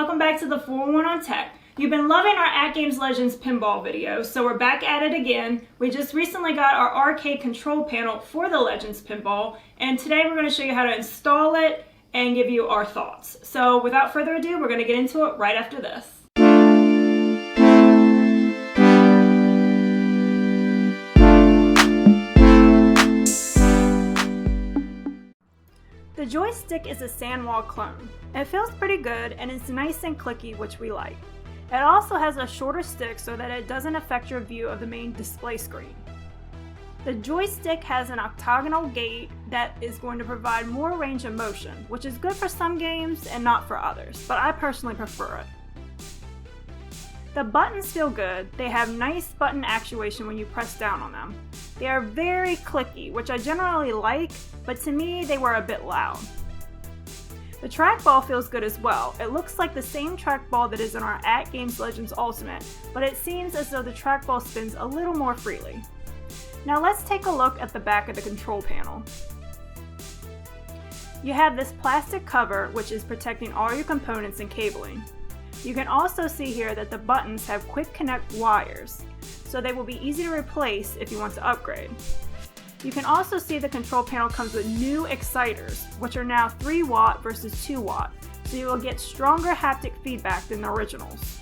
welcome back to the 411 on Tech. You've been loving our AtGames Legends Pinball videos, so we're back at it again. We just recently got our arcade control panel for the Legends Pinball, and today we're going to show you how to install it and give you our thoughts. So without further ado, we're going to get into it right after this. The joystick is a Sandwall clone. It feels pretty good and it's nice and clicky, which we like. It also has a shorter stick so that it doesn't affect your view of the main display screen. The joystick has an octagonal gate that is going to provide more range of motion, which is good for some games and not for others, but I personally prefer it. The buttons feel good. They have nice button actuation when you press down on them. They are very clicky, which I generally like, but to me they were a bit loud. The trackball feels good as well. It looks like the same trackball that is in our AtGames Legends Ultimate, but it seems as though the trackball spins a little more freely. Now let's take a look at the back of the control panel. You have this plastic cover which is protecting all your components and cabling. You can also see here that the buttons have quick connect wires, so they will be easy to replace if you want to upgrade. You can also see the control panel comes with new exciters, which are now 3 watt versus 2 watt, so you will get stronger haptic feedback than the originals.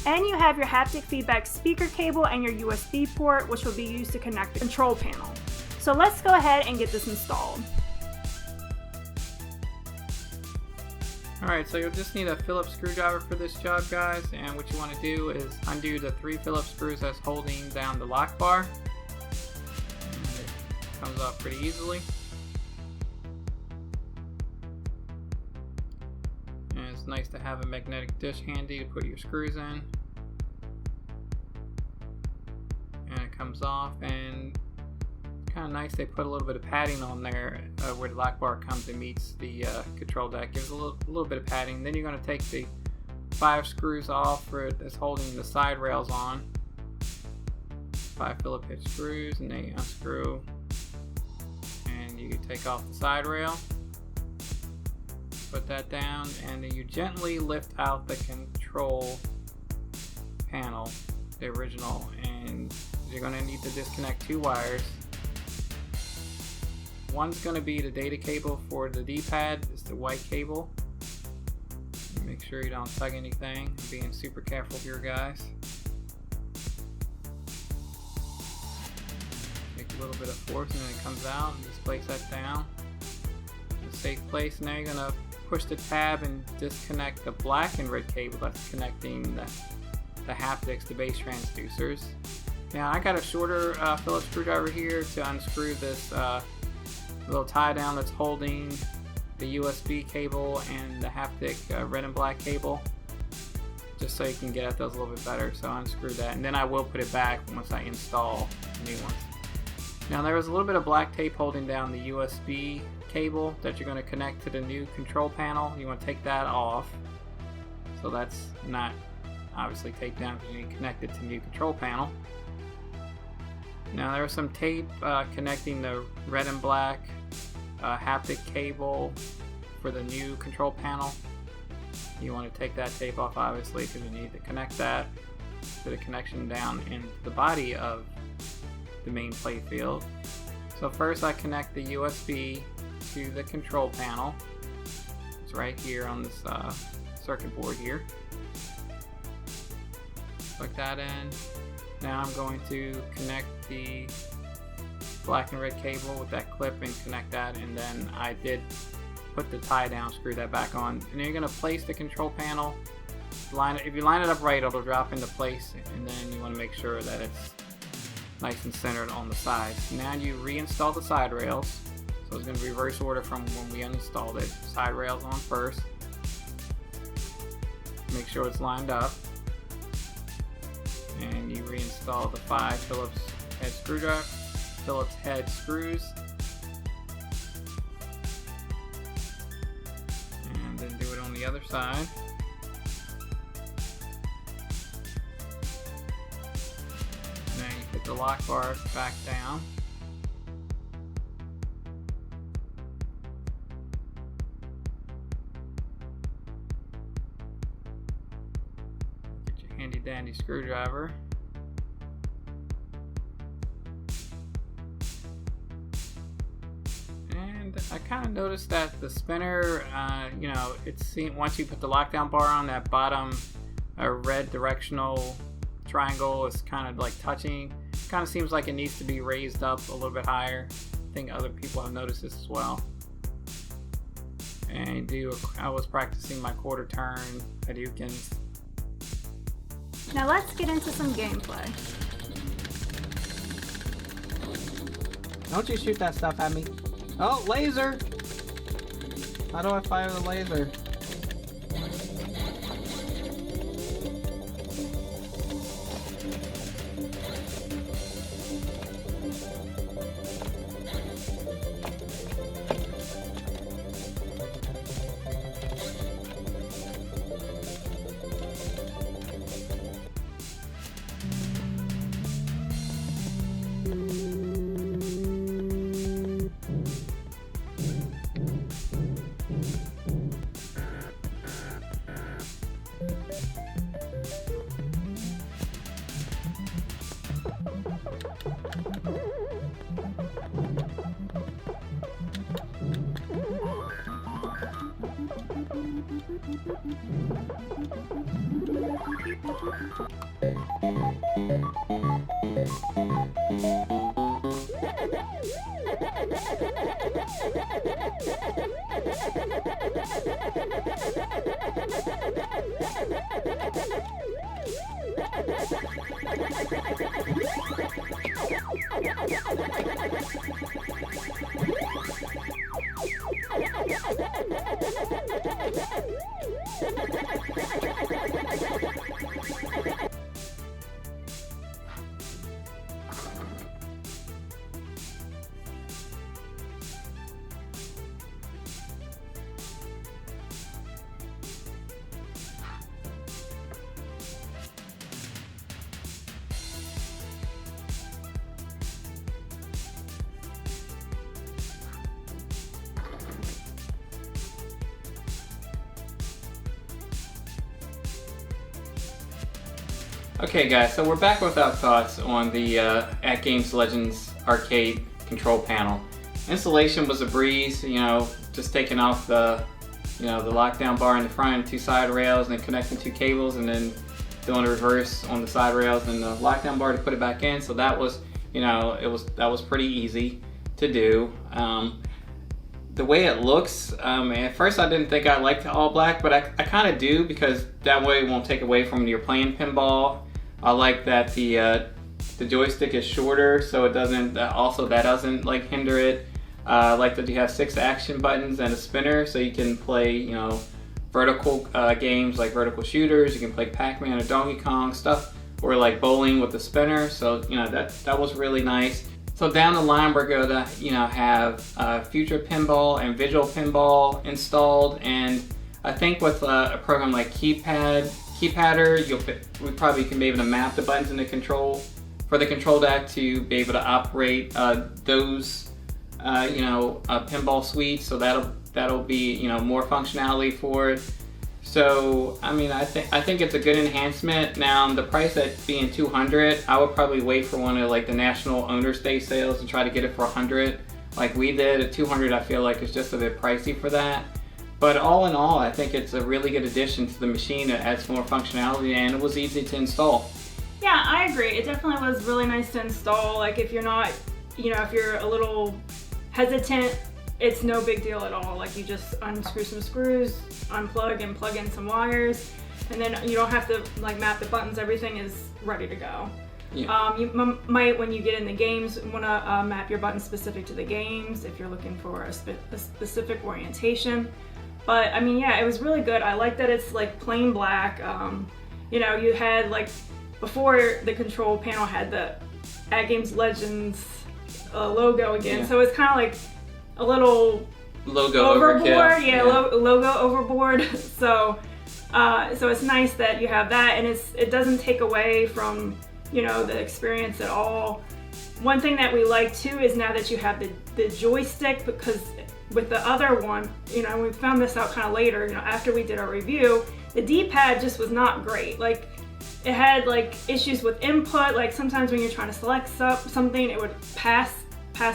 And you have your haptic feedback speaker cable and your USB port, which will be used to connect the control panel. So let's go ahead and get this installed. Alright, so you'll just need a Phillips screwdriver for this job, guys, and what you want to do is undo the 3 Phillips screws that's holding down the lock bar. And it comes off pretty easily. And it's nice to have a magnetic dish handy to put your screws in. And it comes off, and kind of nice they put a little bit of padding on there where the lock bar comes and meets the control deck. Gives a little bit of padding. Then you're going to take the 5 screws off that's holding the side rails on. 5 Phillips head screws, and they unscrew, and you take off the side rail, put that down, and then you gently lift out the control panel, the original, and you're going to need to disconnect 2 wires. One's going to be the data cable for the D-pad. It's the white cable. Make sure you don't tug anything. I'm being super careful here, guys. Take a little bit of force and then it comes out. And just place that down in a safe place. Now you're going to push the tab and disconnect the black and red cable that's connecting the haptics, the base transducers. Now I got a shorter Phillips screwdriver here to unscrew this little tie down that's holding the USB cable and the haptic red and black cable, just so you can get at those a little bit better. So unscrew that, and then I will put it back once I install the new ones. Now there was a little bit of black tape holding down the USB cable that you're going to connect to the new control panel. You want to take that off, so that's not obviously taped down because you need to connect it to the new control panel. Now there was some tape connecting the red and black haptic cable for the new control panel. You want to take that tape off, obviously, because you need to connect that to the connection down in the body of the main playfield. So first I connect the USB to the control panel. It's right here on this circuit board here. Plug that in. Now I'm going to connect the black and red cable with that clip and connect that, and then I did put the tie down, screw that back on, and then you're going to place the control panel. If you line it up right, it'll drop into place, and then you want to make sure that it's nice and centered on the sides. Now you reinstall the side rails, so it's going to reverse order from when we uninstalled it. Side rails on first. Make sure it's lined up. And you reinstall the 5 Phillips head screws, and then do it on the other side. Now you put the lock bar back down. handy dandy screwdriver. And I kind of noticed that the spinner, you know, once you put the lockdown bar on, that bottom red directional triangle is kind of like touching. Kind of seems like it needs to be raised up a little bit higher. I think other people have noticed this as well. And I was practicing my quarter turn Hadoukens. Now let's get into some gameplay. Don't you shoot that stuff at me. Oh, laser! How do I fire the laser? Okay guys, so we're back with our thoughts on the AtGames Legends arcade control panel. Installation was a breeze, you know, just taking off the the lockdown bar in the front and two side rails and then connecting two cables and then doing the reverse on the side rails and the lockdown bar to put it back in. So that was, that was pretty easy to do. The way it looks, at first I didn't think I liked all black, but I kind of do, because that way it won't take away from your playing pinball. I like that the joystick is shorter, so it doesn't like hinder it. I like that you have 6 action buttons and a spinner, so you can play vertical games like vertical shooters. You can play Pac-Man or Donkey Kong stuff, or like bowling with the spinner. So that was really nice. So down the line we're going to have Future Pinball and Visual Pinball installed, and I think with a program like Keypadder, we probably can be able to map the buttons in the control deck to be able to operate those pinball suites. So that'll be more functionality for it. So I think it's a good enhancement. Now the price at being $200, I would probably wait for one of like the National Owners Day sales and try to get it for $100, like we did. At $200, I feel like it's just a bit pricey for that. But all in all, I think it's a really good addition to the machine. It adds more functionality and it was easy to install. Yeah, I agree. It definitely was really nice to install. Like if you're not, if you're a little hesitant, it's no big deal at all. Like you just unscrew some screws, unplug and plug in some wires, and then you don't have to like map the buttons. Everything is ready to go. Yeah. You might, when you get in the games, want to map your buttons specific to the games if you're looking for a specific orientation. But I mean, yeah, it was really good. I like that it's like plain black. You had like before the control panel had the AtGames Legends logo again, yeah. So it's kind of like a little logo overboard, yeah. Logo overboard. So it's nice that you have that, and it doesn't take away from the experience at all. One thing that we like too is now that you have the joystick, because with the other one, we found this out kind of later, after we did our review, the D-pad just was not great. Like it had like issues with input, like sometimes when you're trying to select something, it would pass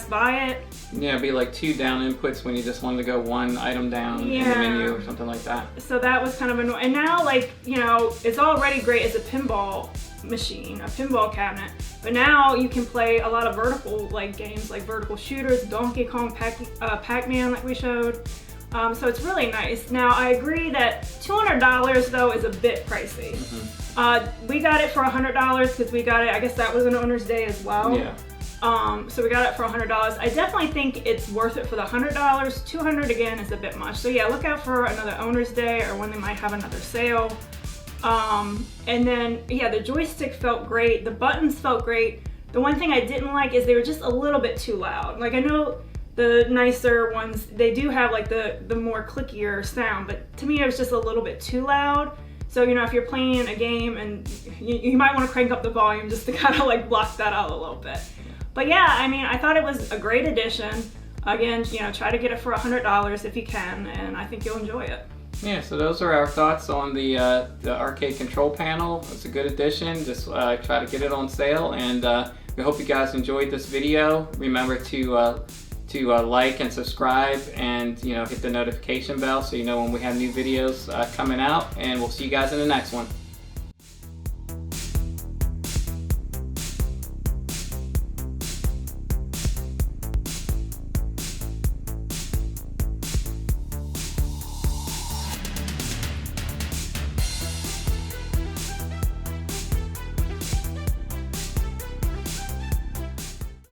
by it. Yeah, it'd be like 2 down inputs when you just wanted to go 1 item down in the menu or something like that. So that was kind of annoying. And now, like, you know, it's already great as a pinball machine, a pinball cabinet, but now you can play a lot of vertical like games, like vertical shooters, Donkey Kong, Pac-Man, like we showed. So it's really nice. Now I agree that $200 though is a bit pricey. We got it for $100 because we got it, I guess that was an owner's day as well. Yeah. So we got it for $100. I definitely think it's worth it for the $100. $200 again is a bit much. So yeah, look out for another owner's day or when they might have another sale. And then yeah, the joystick felt great. The buttons felt great. The one thing I didn't like is they were just a little bit too loud. Like I know the nicer ones, they do have like the more clickier sound, but to me it was just a little bit too loud. So, you know, if you're playing a game and you might want to crank up the volume just to kind of like block that out a little bit. But yeah, I mean, I thought it was a great addition. Again, you know, try to get it for $100 if you can, and I think you'll enjoy it. Yeah, so those are our thoughts on the arcade control panel. It's a good addition. Just try to get it on sale, and we hope you guys enjoyed this video. Remember to like and subscribe, and you know, hit the notification bell so you know when we have new videos coming out. And we'll see you guys in the next one.